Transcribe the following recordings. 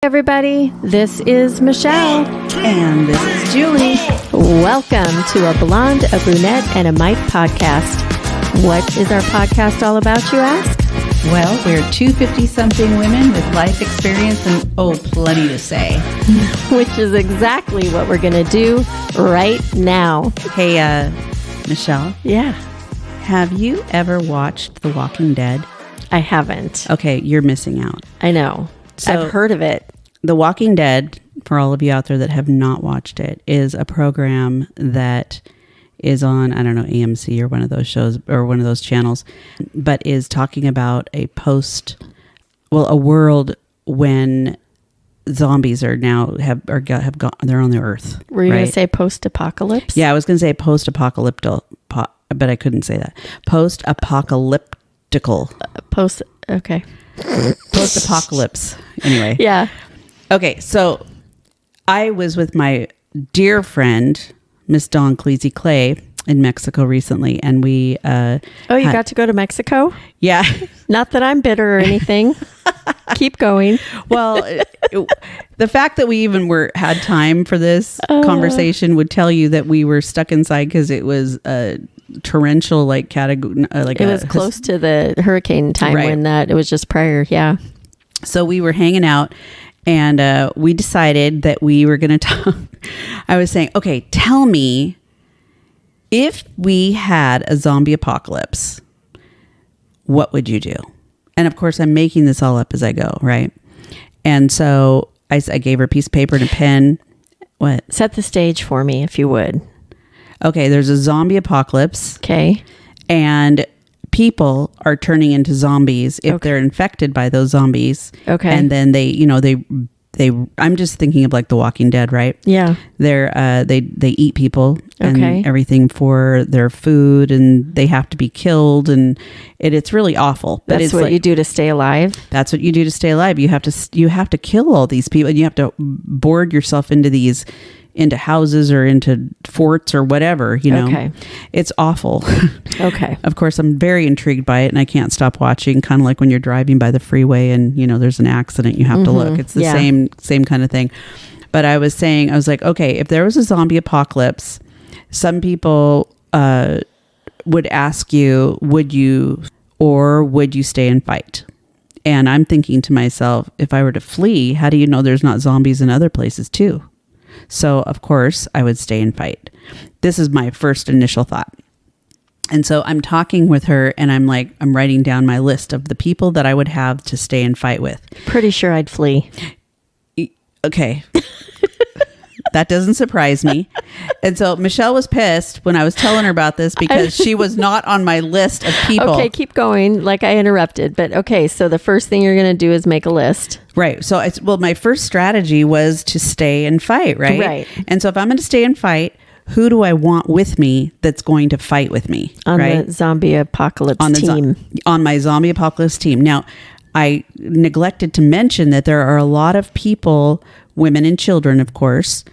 everybody. This is Michele. And this is Julie. Welcome to a blonde, a brunette, and a Mike podcast. What is our podcast all about, you ask? Well, we're two 50-something women with life experience and, plenty to say. Which is exactly what we're going to do right now. Hey, Michele. Yeah. Have you ever watched The Walking Dead? I haven't. Okay, you're missing out. I know. So, I've heard of it. The Walking Dead, for all of you out there that have not watched it, is a program that is on, I don't know, AMC or one of those shows or one of those channels, but is talking about a world when zombies are now have gone, they're on the earth. Were you going to say post-apocalypse? Yeah, I was going to say post-apocalyptic, but I couldn't say that. Post-apocalyptical. Okay. Post-apocalypse. Anyway. Yeah. Okay, so I was with my dear friend, Miss Dawn Cleasy Clay, in Mexico recently, and we you got to go to Mexico? Yeah. Not that I'm bitter or anything. Keep going. Well, the fact that we even had time for this conversation would tell you that we were stuck inside because it was torrential, like category, it was close to the hurricane time, right? When it was just prior. Yeah. So we were hanging out, and we decided that we were going to talk. I was saying, okay, tell me, if we had a zombie apocalypse, what would you do? And of course, I'm making this all up as I go, right? And so I gave her a piece of paper and a pen. What? Set the stage for me, if you would. Okay, there's a zombie apocalypse. Okay. And people are turning into zombies if they're infected by those zombies. Okay. And then they I'm just thinking of like The Walking Dead, right? Yeah. They eat people and everything for their food, and they have to be killed, and it's really awful. But that's what you do to stay alive. That's what you do to stay alive. You have to kill all these people, and you have to board yourself into houses or into forts or whatever, Okay. It's awful. Okay. Of course, I'm very intrigued by it, and I can't stop watching, kind of like when you're driving by the freeway and, there's an accident, you have to look. It's the same kind of thing. But I was like, okay, if there was a zombie apocalypse, some people would ask you, would you stay and fight? And I'm thinking to myself, if I were to flee, how do you know there's not zombies in other places too? So, of course, I would stay and fight. This is my first initial thought. And so I'm talking with her, and I'm writing down my list of the people that I would have to stay and fight with. Pretty sure I'd flee. Okay. That doesn't surprise me. And so Michele was pissed when I was telling her about this because she was not on my list of people. Okay, keep going. Like I interrupted. But okay, so the first thing you're going to do is make a list. Right. So, my first strategy was to stay and fight, right? Right. And so if I'm going to stay and fight, who do I want with me that's going to fight with me? On the zombie apocalypse team. On my zombie apocalypse team. Now, I neglected to mention that there are a lot of people, women and children, of course,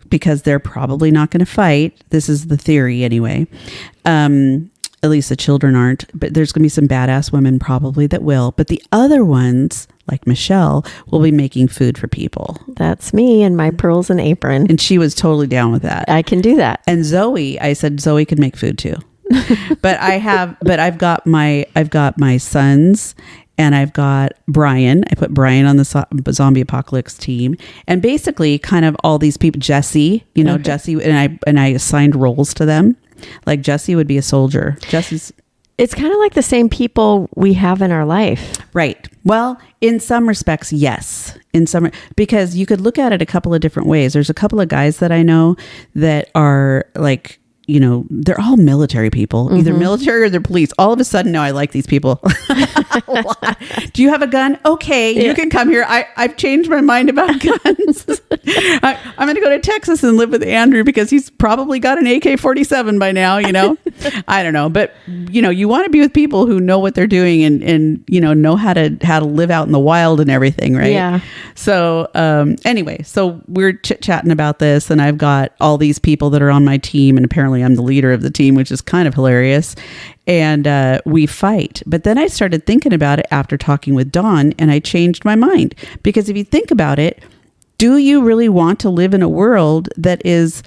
because they're probably not going to fight. This is the theory anyway. At least the children aren't, but there's going to be some badass women probably that will. But the other ones, like Michele, will be making food for people. That's me and my pearls and apron. And she was totally down with that. I can do that. And Zoe, I said Zoe could make food too. But I've got my sons, and I've got Brian. I put Brian on the zombie apocalypse team, and basically kind of all these people. Jesse, Jesse, and I assigned roles to them. Like Jesse would be a soldier. It's kind of like the same people we have in our life. Right. Well, in some respects, yes. Because you could look at it a couple of different ways. There's a couple of guys that I know that are like, they're all military people, either military or they're police. All of a sudden, now I like these people. Do you have a gun? Okay, you can come here. I've changed my mind about guns. I'm going to go to Texas and live with Andrew because he's probably got an AK-47 by now, I don't know. But, you want to be with people who know what they're doing and know how to live out in the wild and everything, right? Yeah. So anyway, so we're chit-chatting about this, and I've got all these people that are on my team, and apparently normally I'm the leader of the team, which is kind of hilarious. And we fight. But then I started thinking about it after talking with Dawn, and I changed my mind. Because if you think about it, do you really want to live in a world that is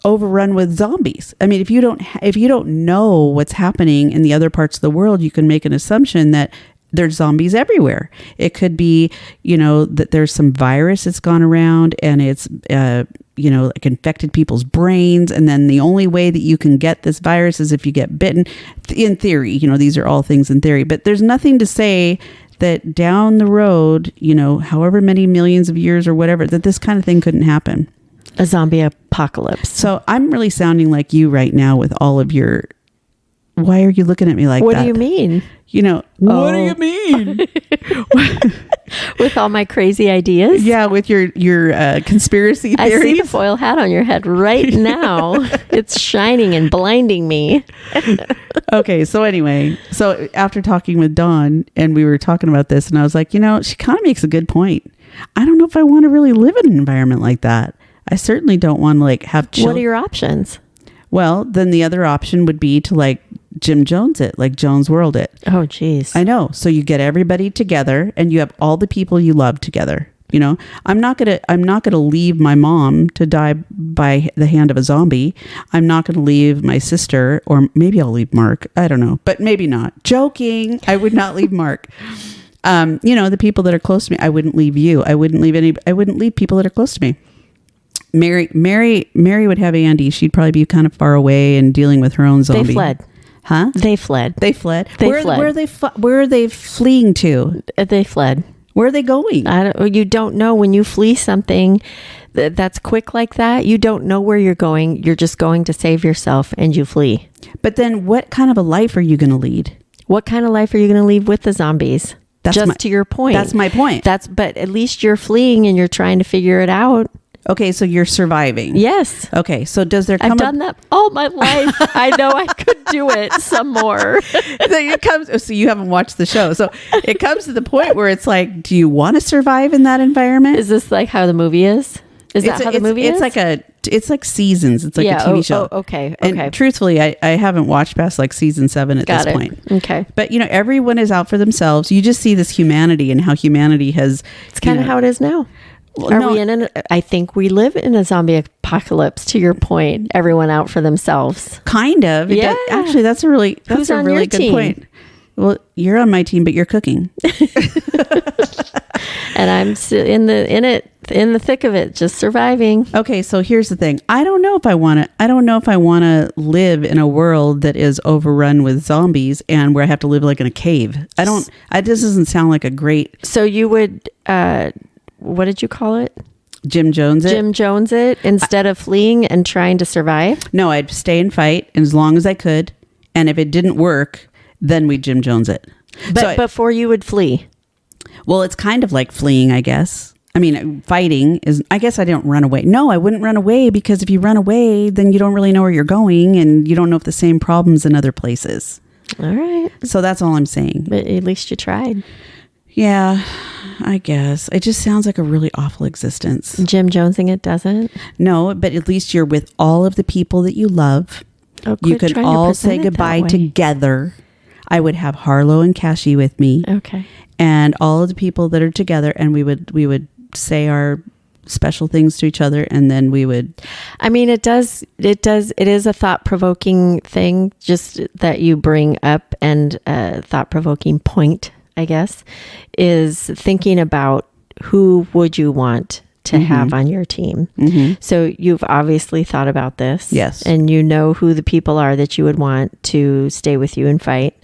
overrun with zombies? I mean, if you don't know what's happening in the other parts of the world, you can make an assumption that there's zombies everywhere. It could be, that there's some virus that's gone around and it's, like infected people's brains. And then the only way that you can get this virus is if you get bitten. In theory, these are all things in theory, but there's nothing to say that down the road, however many millions of years or whatever, that this kind of thing couldn't happen. A zombie apocalypse. So I'm really sounding like you right now with all of your, why are you looking at me like that? What do you mean? What do you mean? With all my crazy ideas? Yeah, with your conspiracy theories. I see the foil hat on your head right now. It's shining and blinding me. Okay, so anyway, after talking with Dawn and we were talking about this, and I was like, she kind of makes a good point. I don't know if I want to really live in an environment like that. I certainly don't want to have children. What are your options? Well, then the other option would be to Jim Jones it, Jones World it. Oh, geez. I know. So you get everybody together and you have all the people you love together. I'm not gonna leave my mom to die by the hand of a zombie. I'm not gonna leave my sister, or maybe I'll leave Mark. I don't know, but maybe not. Joking. I would not leave Mark. The people that are close to me. I wouldn't leave you. I wouldn't leave people that are close to me. Mary would have Andy. She'd probably be kind of far away and dealing with her own zombie. They fled. Huh? They fled. Where are they fleeing to? They fled. Where are they going? You don't know when you flee something that's quick like that. You don't know where you're going. You're just going to save yourself and you flee. But then what kind of a life are you going to lead? What kind of life are you going to lead with the zombies? To your point. That's my point. But at least you're fleeing and you're trying to figure it out. Okay, so you're surviving. Yes. Okay, so does there come? I've done that all my life. I know I could do it some more. So you haven't watched the show. So it comes to the point where it's like, do you want to survive in that environment? Is this how the movie is? Is that how the movie is? It's like seasons. It's like a TV show. Okay. And truthfully, I haven't watched past season 7 at this point. Okay. But everyone is out for themselves. You just see this humanity and how humanity has. It's kind of how it is now. I think we live in a zombie apocalypse, to your point. Everyone out for themselves. Kind of. Yeah. Actually, that's a really good team? point. Well, you're on my team, but you're cooking. And I'm in the thick of it, just surviving. Okay, so here's the thing. I don't know if I want to live in a world that is overrun with zombies and where I have to live in a cave. This doesn't sound like a great. So you would what did you call it? Jim Jones it? Jim Jones it instead of fleeing and trying to survive? No, I'd stay and fight as long as I could. And if it didn't work, then we'd Jim Jones it. But before you would flee? Well, it's kind of like fleeing, I guess. I mean, fighting is, I guess I don't run away. No, I wouldn't run away, because if you run away, then you don't really know where you're going and you don't know if the same problems in other places. All right. So that's all I'm saying. But at least you tried. Yeah, I guess. It just sounds like a really awful existence. Jim Jonesing it doesn't? No, but at least you're with all of the people that you love. Oh, you could all say goodbye together. I would have Harlow and Cassie with me. Okay. And all of the people that are together, and we would say our special things to each other, and then we would. I mean, it is a thought-provoking thing, just that you bring up, and a thought-provoking point, I guess, is thinking about who would you want to have on your team. Mm-hmm. So you've obviously thought about this. Yes. And you know who the people are that you would want to stay with you and fight.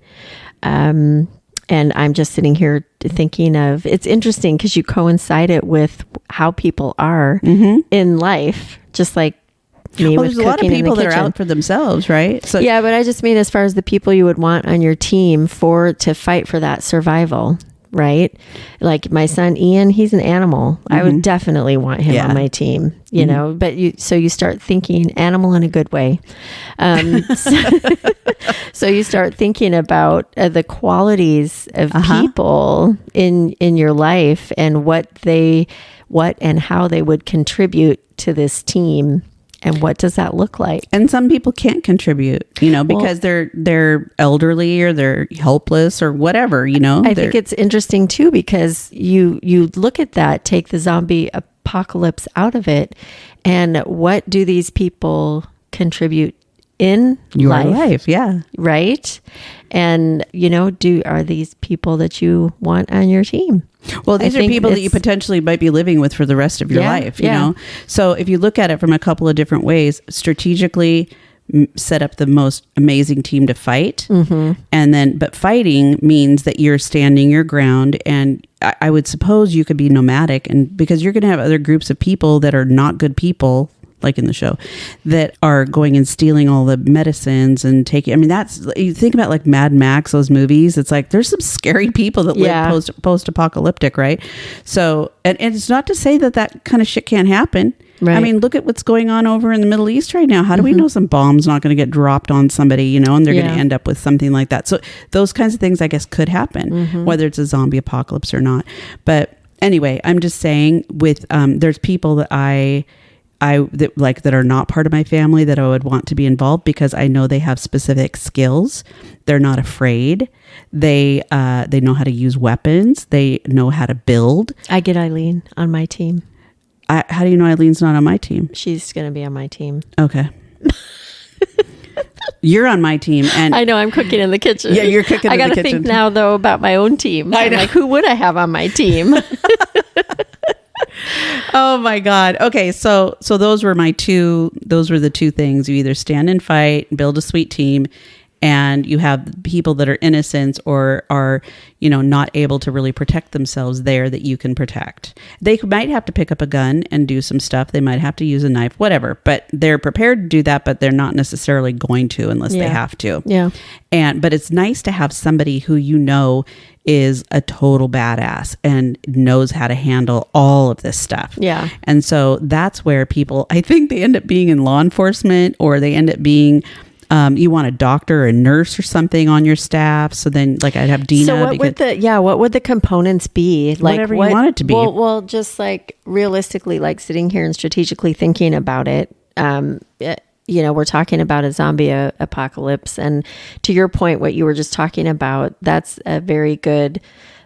And I'm just sitting here thinking of, it's interesting because you coincide it with how people are in life, just like me with cooking in the kitchen. There's a lot of people that are out for themselves, right? So yeah, but I just mean as far as the people you would want on your team to fight for that survival, right? Like my son Ian, he's an animal. I would definitely want him on my team, you know. But you start thinking animal in a good way. So you start thinking about the qualities of people in your life and what and how they would contribute to this team. And what does that look like? And some people can't contribute, because they're elderly or they're helpless or whatever, I think it's interesting too, because you look at that, take the zombie apocalypse out of it, and what do these people contribute in your life? Yeah. Right. And, are these people that you want on your team? Well, these are people that you potentially might be living with for the rest of your life, you know? So if you look at it from a couple of different ways, strategically set up the most amazing team to fight. And but fighting means that you're standing your ground. And I would suppose you could be nomadic, and because you're going to have other groups of people that are not good people, like in the show, that are going and stealing all the medicines and taking, you think about like Mad Max, those movies, it's like there's some scary people that live post-apocalyptic, right? So, and it's not to say that kind of shit can't happen. Right. Look at what's going on over in the Middle East right now. How do we know some bomb's not going to get dropped on somebody, and they're going to end up with something like that? So those kinds of things, I guess, could happen, whether it's a zombie apocalypse or not. But anyway, I'm just saying with, there's people that that are not part of my family that I would want to be involved, because I know they have specific skills. They're not afraid. They know how to use weapons. They know how to build. I get Eileen on my team. How do you know Eileen's not on my team? She's going to be on my team. Okay. You're on my team, and I know I'm cooking in the kitchen. Yeah, you're cooking in the kitchen. I got to think now though about my own team. I'm like, who would I have on my team? Oh my God. Okay. So those were the two things. You either stand and fight, build a sweet team, and you have people that are innocents or are, not able to really protect themselves there that you can protect. They might have to pick up a gun and do some stuff. They might have to use a knife, whatever, but they're prepared to do that, but they're not necessarily going to unless they have to. Yeah. But it's nice to have somebody who is a total badass and knows how to handle all of this stuff. Yeah. And so that's where people, I think they end up being in law enforcement, or they end up being, you want a doctor or a nurse or something on your staff. So then I'd have Dina. So what would the components be? Whatever you want it to be. Well, just like realistically, like sitting here and strategically thinking about it, we're talking about a zombie apocalypse. And to your point, what you were just talking about, that's a very good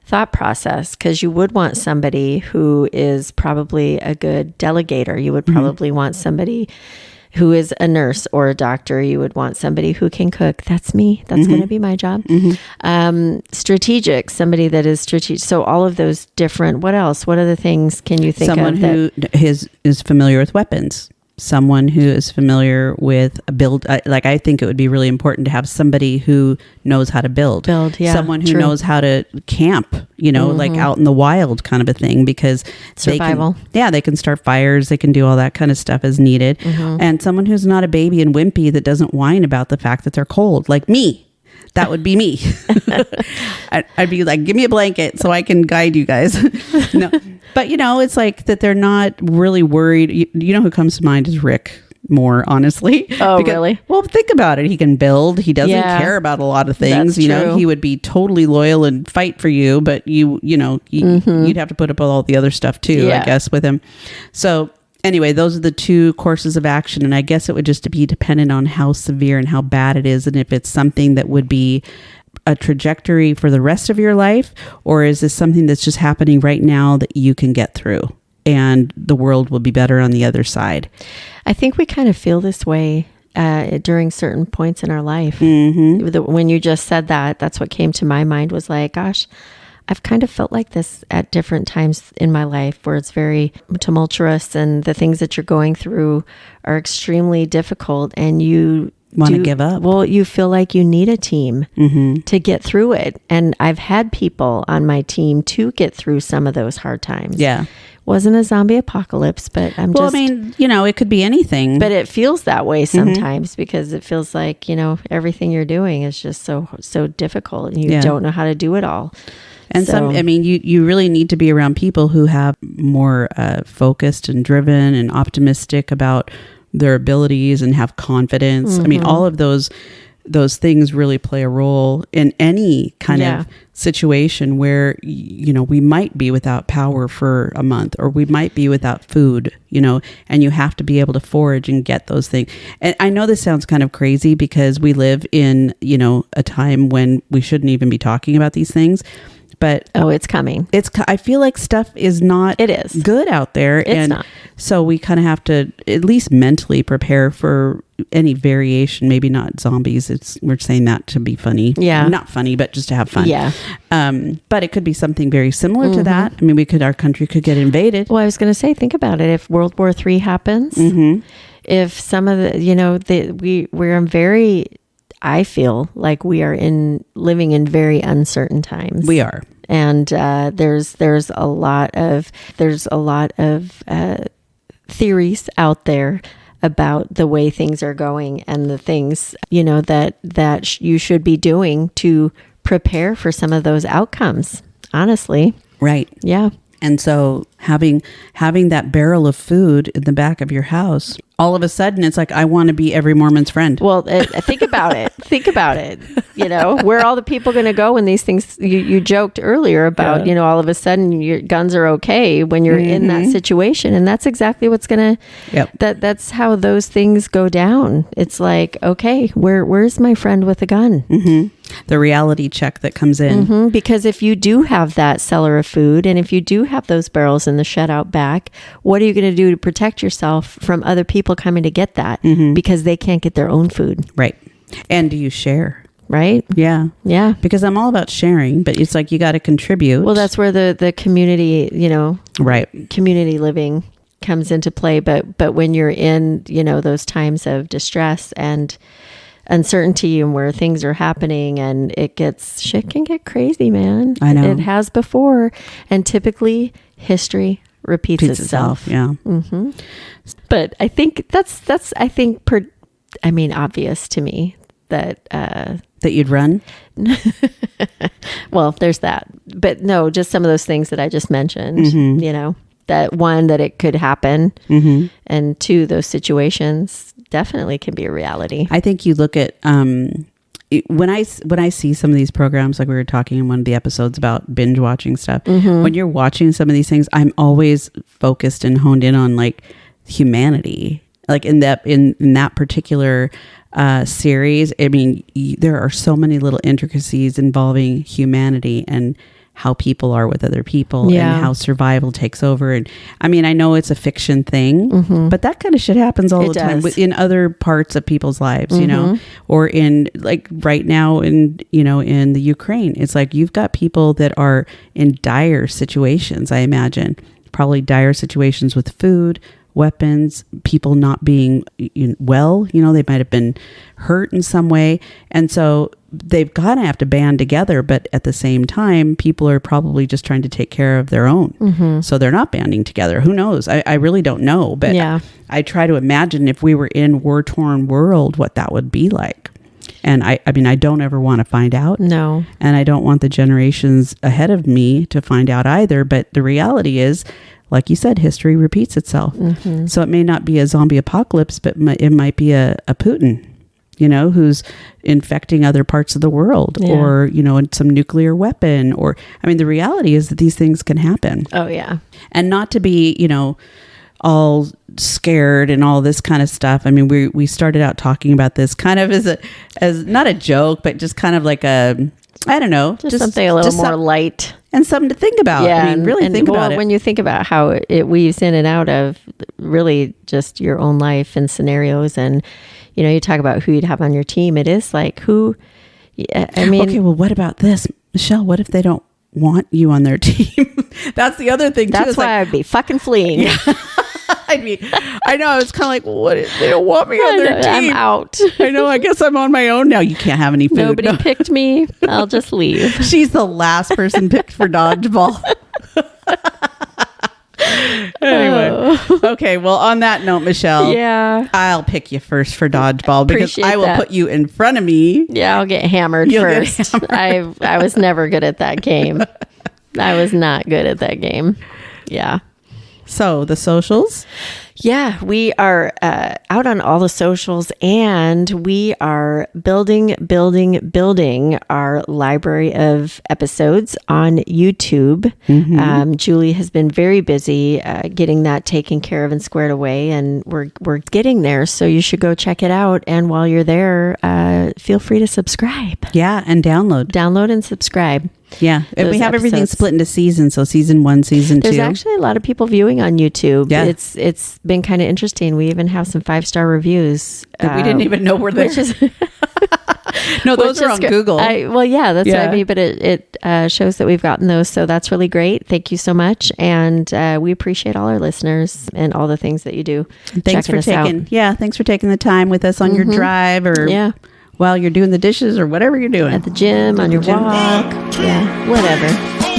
thought process, because you would want somebody who is probably a good delegator. You would probably want somebody who is a nurse or a doctor. You would want somebody who can cook. That's me. That's going to be my job. Strategic, somebody that is strategic. So all of those different, what else? What other things can you think of? Someone who is familiar with weapons. Someone who is familiar with a build. I think it would be really important to have somebody who knows how to build. Someone who knows how to camp, like out in the wild kind of a thing, because survival. They can start fires. They can do all that kind of stuff as needed. And someone who's not a baby and wimpy that doesn't whine about the fact that they're cold, like me. That would be me. I'd be like, give me a blanket so I can guide you guys. No, but it's like that they're not really worried. You know who comes to mind is Rick Moore, honestly. Oh, really? Well, think about it. He can build. He doesn't care about a lot of things. That's true. He would be totally loyal and fight for you, but you'd have to put up with all the other stuff too, I guess, with him. So anyway, those are the two courses of action. And I guess it would just be dependent on how severe and how bad it is. And if it's something that would be a trajectory for the rest of your life, or is this something that's just happening right now that you can get through and the world will be better on the other side? I think we kind of feel this way during certain points in our life. When you just said that, that's what came to my mind, was like, gosh, I've kind of felt like this at different times in my life, where it's very tumultuous and the things that you're going through are extremely difficult, and you want to give up. Well, you feel like you need a team to get through it. And I've had people on my team to get through some of those hard times. Yeah. Wasn't a zombie apocalypse, but it could be anything. But it feels that way sometimes, because it feels like, everything you're doing is just so difficult, and you don't know how to do it all. And you really need to be around people who have more focused and driven and optimistic about their abilities and have confidence. All of those those things really play a role in any kind of situation where, we might be without power for a month, or we might be without food, and you have to be able to forage and get those things. And I know this sounds kind of crazy because we live in, a time when we shouldn't even be talking about these things. But it's coming. I feel like stuff is not good out there. It's not. So we kind of have to at least mentally prepare for any variation, maybe not zombies. We're saying that to be funny. Yeah. Not funny, but just to have fun. Yeah. But it could be something very similar to that. I mean, our country could get invaded. Well, I was going to say, think about it. If World War III happens, if some of the, we're in very, I feel like we are living in very uncertain times. We are. And there's a lot of theories out there about the way things are going and the things that you should be doing to prepare for some of those outcomes. Honestly, right? Yeah. And so having that barrel of food in the back of your house, all of a sudden it's like, I want to be every Mormon's friend. Well, think about it. Think about it. Where are all the people going to go when these things, you joked earlier about, all of a sudden your guns are okay when you're in that situation. And that's exactly what's going to, that's how those things go down. It's like, okay, where's my friend with a gun? Mm-hmm. The reality check that comes in. Because if you do have that cellar of food, and if you do have those barrels in the shed out back, what are you going to do to protect yourself from other people coming to get that because they can't get their own food? Right. And do you share? Right? Yeah. Yeah. Because I'm all about sharing, but it's like you got to contribute. Well, that's where the community, right, community living comes into play. But when you're in, those times of distress and uncertainty and where things are happening, and shit can get crazy, man. I know. It has before, and typically history repeats itself. Yeah. But I think that's obvious to me that you'd run. Well, there's that, but no, just some of those things that I just mentioned, that one, that it could happen, and two, those situations definitely can be a reality. I think you look at when I see some of these programs, like we were talking in one of the episodes about binge watching stuff, when you're watching some of these things, I'm always focused and honed in on like humanity, like in that particular series. I mean, there are so many little intricacies involving humanity and how people are with other people, and how survival takes over. And I mean, I know it's a fiction thing, but that kind of shit happens all the time in other parts of people's lives, or in like right now in the Ukraine. It's like you've got people that are in dire situations, I imagine, probably dire situations with food, weapons, people not being well, they might have been hurt in some way. And so they've got to have to band together. But at the same time, people are probably just trying to take care of their own. So they're not banding together. Who knows? I really don't know. But I try to imagine if we were in war-torn world, what that would be like. And I mean, I don't ever want to find out. No. And I don't want the generations ahead of me to find out either. But the reality is, like you said, history repeats itself. So it may not be a zombie apocalypse, but it might be a Putin, who's infecting other parts of the world, or, some nuclear weapon, or, I mean, the reality is that these things can happen. Oh, yeah. And not to be, all scared and all this kind of stuff. I mean, we started out talking about this kind of as not a joke, but just kind of like I don't know, just something a little more light. And something to think about. Yeah, I mean, really think about it. When you think about how it weaves in and out of really just your own life and scenarios, and, you talk about who you'd have on your team. It is like I mean. Okay, well, what about this? Michelle, what if they don't want you on their team? That's the other thing, too. That's why I'd be fucking fleeing. Yeah. I know. I was kind of like, well, what if they don't want me on their team? I'm out. I know. I guess I'm on my own now. You can't have any food. Nobody picked me. I'll just leave. She's the last person picked for dodgeball. Anyway. Okay. Well, on that note, Michelle. Yeah. I'll pick you first for dodgeball because I will put you in front of me. Yeah, I'll get hammered first. I was never good at that game. I was not good at that game. Yeah. So the socials? Yeah, we are out on all the socials, and we are building our library of episodes on YouTube. Julie has been very busy getting that taken care of and squared away, and we're getting there. So you should go check it out. And while you're there, feel free to subscribe. Yeah, and download And subscribe. Yeah, and we have everything split into seasons. So season 1, season 2. There's actually a lot of people viewing on YouTube. Yeah. It's been kind of interesting. We even have some 5-star reviews. That we didn't even know were there. No, those are on Google. That's what I mean. But it shows that we've gotten those. So that's really great. Thank you so much. And we appreciate all our listeners and all the things that you do. Thanks for taking the time with us on your drive or while you're doing the dishes or whatever you're doing. At the gym, on your walk. Yeah, whatever.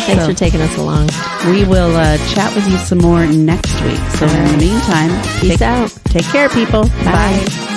Thanks for taking us along. We will chat with you some more next week. So in the meantime, peace out. Take care, people. Bye.